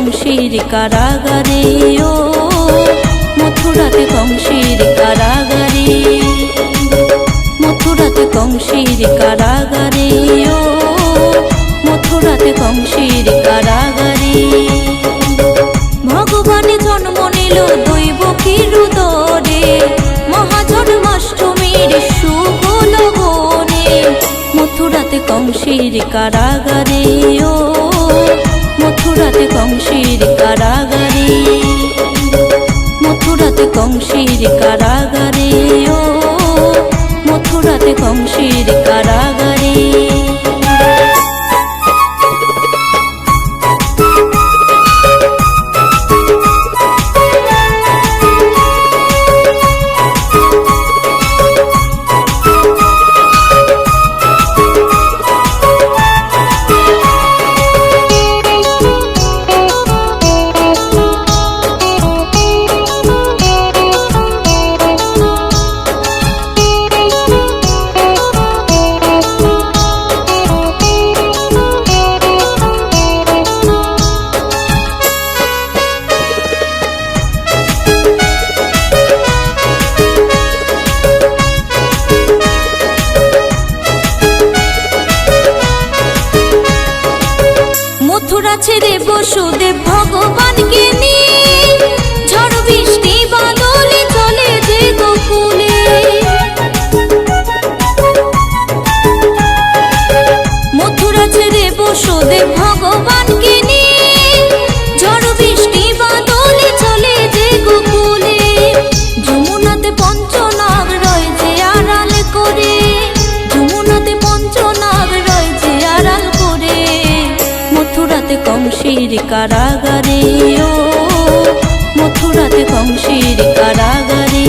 কংসের কারাগারে, ও মথুরাতে কংসের কারাগারে, মথুরাতে কংসের কারাগারে, ও মথুরাতে কংসের কারাগারে। ভগবানে জন্ম নিল দৈবকীর উদরে, মহাজন্মাষ্টমীর শুভ লগনে, মথুরাতে কংসের কারাগারে, ও মথুরাতে কংসের কারাগারে, মথুরাতে কংসের কারাগারে, ও মথুরাতে কংসের কারাগারে। মথুরা ছেড়ে বসুদেব ভগবানকে নিয়ে, ঝড় বৃষ্টি বাদলে চলে যে গোকুলে। মথুরা ছেড়ে বসুদেব ভগবানকে নিয়ে, ঝড় বৃষ্টি বাদলে চলে যে গোকুলে। যমুনাতে পঞ্চনাগ রয়েছে আড়াল করে, যমুনাতে পঞ্চনাগ রয়েছে আড়াল করে, মথুরাতে কংসের কারাগারে, ও মথুরাতে কংসের কারাগারে,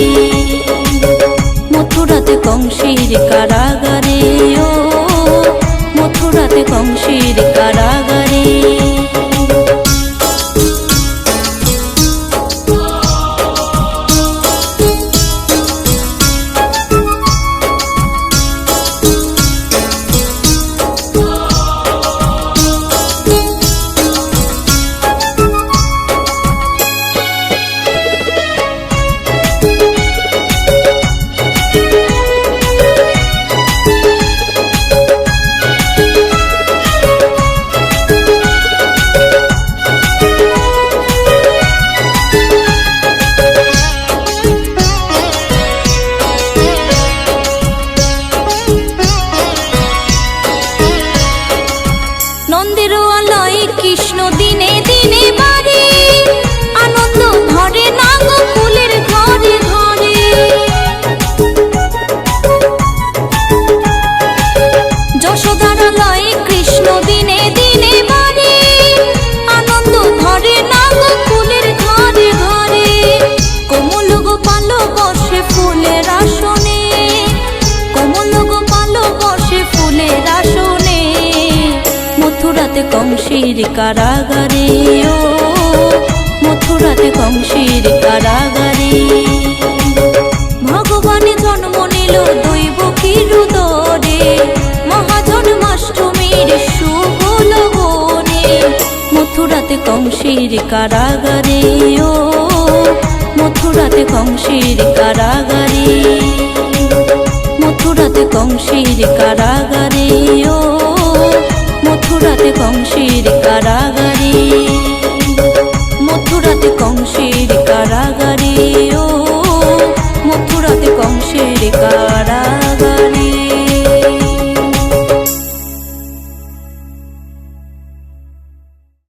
মথুরাতে কংসের কারাগারে, ও মথুরাতে কংসের কারাগারে। নন্দের আলয় কৃষ্ণ দিনে দিনে বাড়ে, আনন্দ ভরে না গোকুলের ঘরে ঘরে। যশোদার আলয় কৃষ্ণ দিনে দিনে বাড়ে, আনন্দ ভরে না গোকুলের ঘরে ঘরে। কোমল গোপাল বসে ফুলের আসনে, কোমল গোপাল বসে ফুলের আসনে, মথুরাতে কংসের কারাগারে, ও মথুরাতে কংসের কারাগারে। ভগবানে জন্ম নিল দৈবকীর উদরে, মহাজন্মাষ্টমীর শুভ লগনে, মথুরাতে কংসের কারাগারে, ও মথুরাতে কংসের কারাগারে, মথুরাতে কংসের কারাগারে, ও মথুরাতে কংসের কারাগারে।